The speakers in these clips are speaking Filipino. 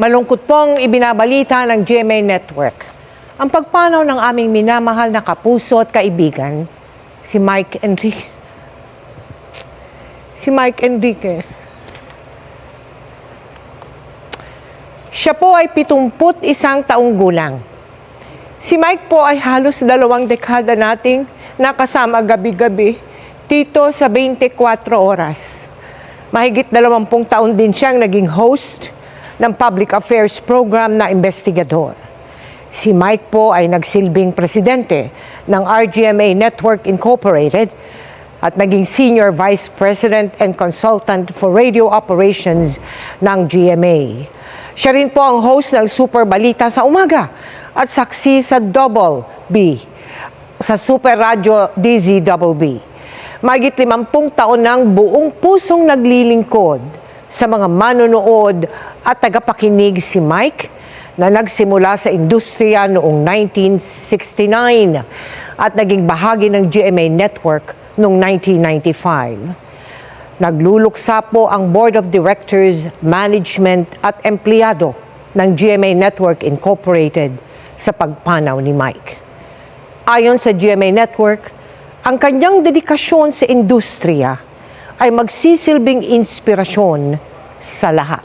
Malungkot pong ibinabalita ng GMA Network ang pagpanaw ng aming minamahal na kapuso at kaibigan, si Mike Enriquez. Siya po ay 71 taong gulang. Si Mike po ay halos 2 dekada nating nakasama gabi-gabi dito sa 24 oras. Mahigit 20 taon din siyang naging host ng public affairs program na investigador. Si Mike po ay nagsilbing presidente ng RGMA Network Incorporated at naging senior vice president and consultant for radio operations ng GMA. Siya rin po ang host ng Super Balita sa umaga at saksi sa Double B, sa Super Radio DZBB. Mahigit 50 taon ng buong pusong naglilingkod sa mga manonood at tagapakinig si Mike na nagsimula sa industriya noong 1969 at naging bahagi ng GMA Network noong 1995. Nagluluksa po ang Board of Directors, Management at empleyado ng GMA Network Incorporated sa pagpanaw ni Mike. Ayon sa GMA Network, ang kanyang dedikasyon sa industriya ay magsisilbing inspirasyon sa lahat.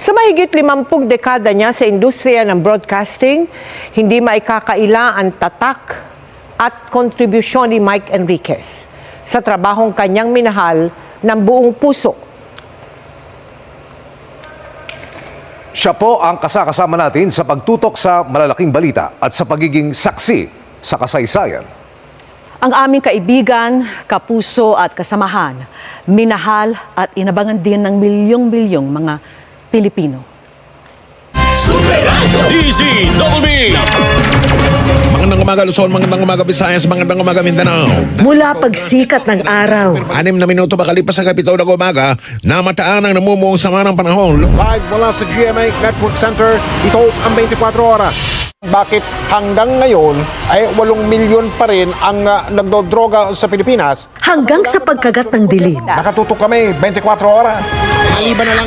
Sa mahigit 50 dekada niya sa industriya ng broadcasting, hindi maikakaila ang tatak at kontribusyon ni Mike Enriquez sa trabahong kanyang minahal ng buong puso. Siya po ang kasama natin sa pagtutok sa malalaking balita at sa pagiging saksi sa kasaysayan. Ang aming kaibigan, kapuso at kasamahan, minahal at inabangan din ng milyong-milyong mga Pilipino. Super Radio DZBB. Magandang umaga Luzon, magandang umaga Visayas, magandang umaga Mindanao. Mula pagsikat ng araw, 6 na minuto makalipas sa kapitaw ng umaga, namataan ang namumuong sama ng panahon. Live mula sa GMA Network Center, ito ang 24 oras. Bakit hanggang ngayon ay 8 milyon pa rin ang nagdodroga sa Pilipinas? hanggang sa pagkagat ng dilim. Nakatutok kami 24 oras.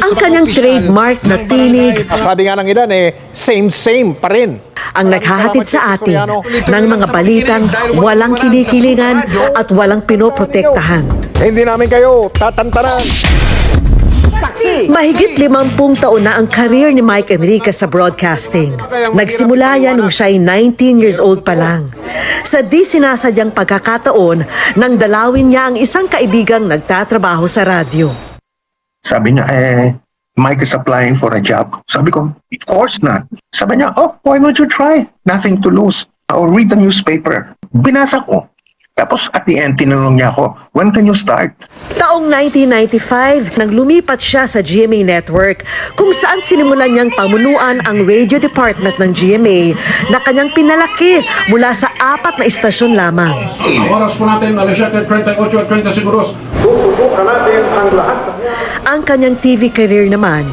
Ang kanyang trademark na tinig Sabi nga ng ilan same pa rin. ang naghahatid sa atin ng mga balitang walang kinikilingan at walang pinoprotektahan. Hindi namin kayo tatantanan. Mahigit 50 taon na ang career ni Mike Enriquez sa broadcasting. Nagsimula yan nung siya ay 19 years old pa lang. Sa di sinasadyang pagkakataon nang dalawin niya ang isang kaibigang nagtatrabaho sa radyo. Sabi niya, Mike is applying for a job. Sabi ko, of course not. Sabi niya, why don't you try? Nothing to lose. I'll read the newspaper. Binasa ko. Tapos at the end, tinanong niya ako, when can you start? Taong 1995, nang lumipat siya sa GMA Network, kung saan sinimulan niyang pamunuan ang radio department ng GMA na kanyang pinalaki mula sa 4 na istasyon lamang. Oras po natin, alas 7:38 at 30 seguros. Tututukan natin ang lahat. Ang kanyang TV career naman,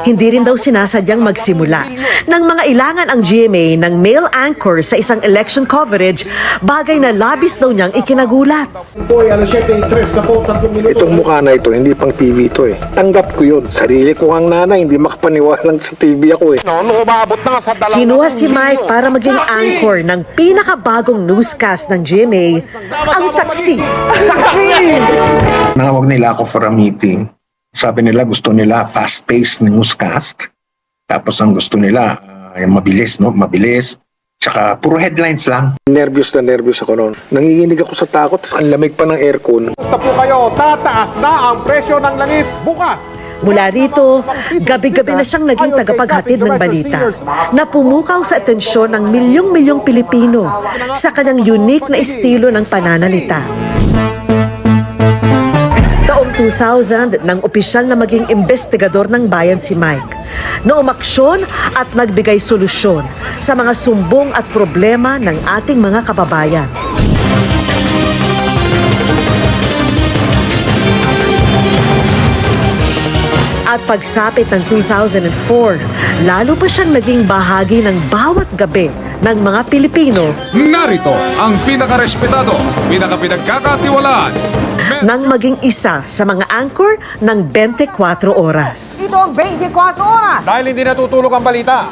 hindi rin daw sinasadyang magsimula. Nang mga ilangan ang GMA ng male anchor sa isang election coverage, bagay na labis daw niyang ikinagulat. Boy, alas 7:03 na po, 3 minuto. Itong mukha na ito, hindi pang TV ito eh. Tanggap ko yun. Sarili ko ang nanay, hindi makapaniwalang sa TV ako eh. No, umaabot na sa dalawa. Kinuha si Mike para maging anchor ng pinakabagong newscast ng GMA, ang Saksi. Nawag nila ako for a meeting. Sabi nila, gusto nila fast-paced newscast. Tapos ang gusto nila, mabilis, no? Mabilis. Tsaka puro headlines lang. Nervyos na nervyos ako noon. Nanginginig ako sa takot, ang lamig pa ng aircon. Basta po kayo, tataas na ang presyo ng langis bukas. Mula rito, gabi-gabi na siyang naging tagapaghatid ng balita na pumukaw sa atensyon ng milyong-milyong Pilipino sa kanyang unique na estilo ng pananalita. Taong 2000 nang opisyal na maging investigador ng bayan si Mike, na umaksyon at nagbigay solusyon sa mga sumbong at problema ng ating mga kababayan. At pagsapit ng 2004, lalo pa siyang naging bahagi ng bawat gabi ng mga Pilipino. Narito ang pinakarespetado, pinakapinagkakatiwalaan, nang maging isa sa mga anchor ng 24 oras. Ito ang 24 oras. Dahil hindi natutulog ang balita.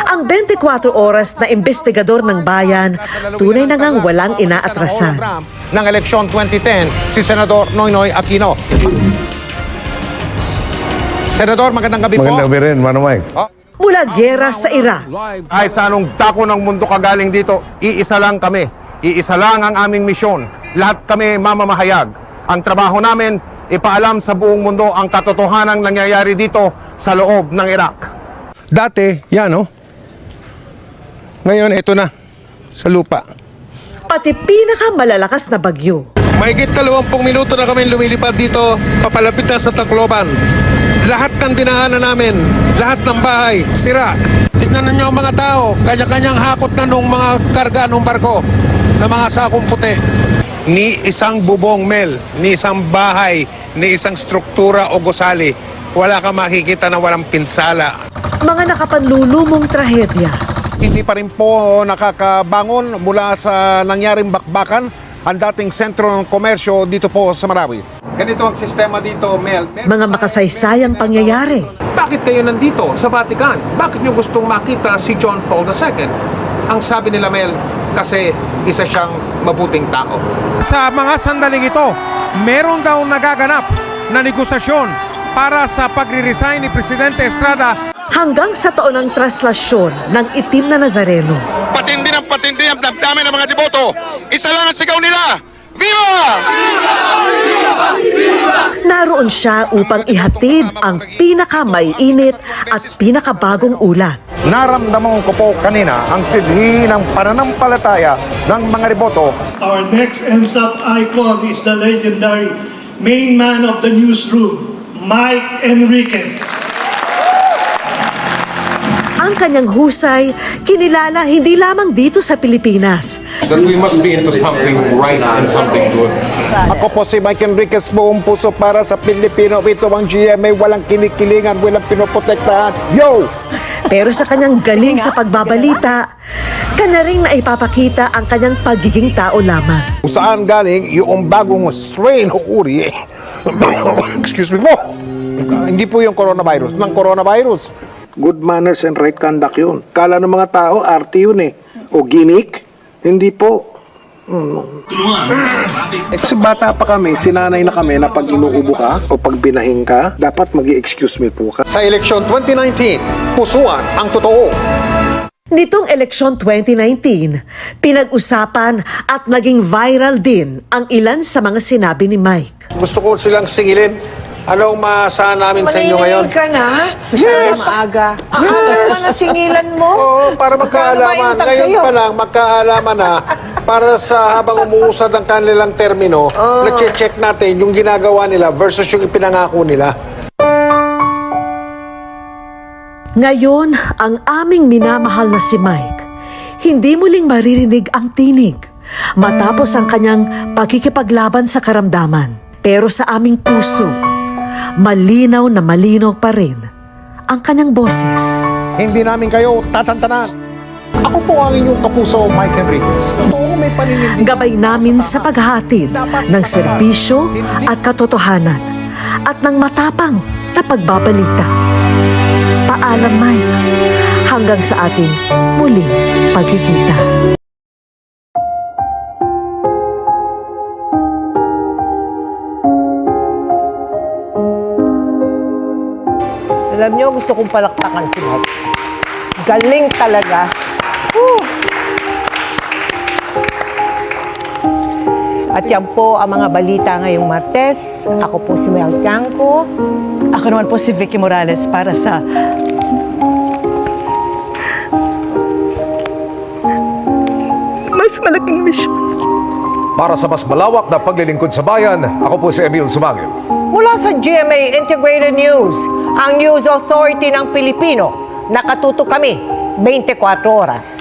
Ang 24 oras na investigador ng bayan, tunay na ngang walang inaatrasan. Ng eleksyon 2010, si Senador Noynoy Aquino. Senador, magandang gabi po. Magandang gabi rin, Manong Mike. Mula giyera sa Iraq, Kahit sa anong dako ng mundo ka galing dito, iisa lang kami. Iisa lang ang aming misyon. Lahat kami mamamahayag. Ang trabaho namin, ipaalam sa buong mundo ang katotohanang nangyayari dito sa loob ng Iraq. Dati, yan oh. Ngayon, ito na. Sa lupa. pati pinakamalalakas na bagyo. Mahigit 20 minuto na kami lumilipad dito, papalapit na sa Tacloban. Lahat ng dinaanan namin, lahat ng bahay, sira. Tignan ninyo ang mga tao, kanya-kanyang hakot na nung mga karga nung barko na mga sakong puti. Ni isang bubong, Mel, ni isang bahay, ni isang struktura o gusali, wala ka makikita na walang pinsala. Mga nakapanlulumong trahedya. Hindi pa rin po nakakabangon mula sa nangyaring bakbakan ang dating sentro ng komersyo dito po sa Marawi. Ganito ang sistema dito, Mel. Mga makasaysayang pangyayari. Bakit kayo nandito sa Vatican? Bakit nyo gustong makita si John Paul II? Ang sabi nila, Mel, kasi isa siyang mabuting tao. Sa mga sandaling ito, meron daw nagaganap na negosasyon para sa pagre-resign ni Presidente Estrada. Hanggang sa taon ng traslasyon ng itim na Nazareno. Patindi ng patindi ang damdamin ng mga deboto. Isa lang ang sigaw nila. Viva! Naroon siya upang ihatid ang pinakamaiinit at pinakabagong ulat. Naramdaman ko po kanina ang silhi ng pananampalataya ng mga deboto. Our next MSAP icon is the legendary main man of the newsroom, Mike Enriquez. Ang kanyang husay, kinilala hindi lamang dito sa Pilipinas. That we must be into something right and something good. Ako po si Mike Enriquez, buong puso para sa Pilipino. Ito ang GMA, walang kinikilingan, walang pinoprotektahan. Yo! Pero sa kanyang galing sa pagbabalita, kanya ring naipapakita ang kanyang pagiging tao lamang. Kung saan galing yung bagong strain o uri, excuse me po, hindi po yung coronavirus, ng coronavirus. Good manners and right conduct yun. Kala ng mga tao, arte yun eh. O gimmick. Hindi po. Kasi bata pa kami, sinanay na kami na pag inuubo ka o pag binahing ka, dapat mag-excuse me po ka. Sa eleksyon 2019, pusuan ang totoo. Nitong eleksyon 2019, pinag-usapan at naging viral din ang ilan sa mga sinabi ni Mike. Gusto ko silang singilin. Anong maasahan namin sa inyo ngayon? ka na? Yes! Maaga. Akala pa na singilan mo? Oo, para magkaalaman. Ngayon pa lang, magkaalaman na para sa habang umuusad ang kanilang termino, na-check natin yung ginagawa nila versus yung ipinangako nila. Ngayon, ang aming minamahal na si Mike, hindi muling maririnig ang tinig matapos ang kanyang pagkikipaglaban sa karamdaman. Pero sa aming puso, malinaw na malinaw pa rin ang kanyang boses. Hindi namin kayo tatantanan. Ako po ang inyong kapuso, Mike Enriquez. Totoo may paninindigan. Gabay namin sa paghahatid ng serbisyo at katotohanan at ng matapang na pagbabalita. Paalam, Mike, hanggang sa ating muling pagkikita. Alam niyo, gusto kong palakpakan si Mike. Galing talaga. Woo! At yan po ang mga balita ngayong Martes. Ako po si Mel Tiangco. Ako naman po si Vicky Morales para sa mas malaking misyon. Para sa mas malawak na paglilingkod sa bayan, ako po si Emil Sumangil. Mula sa GMA Integrated News, ang News Authority ng Pilipino, nakatutok kami 24 oras.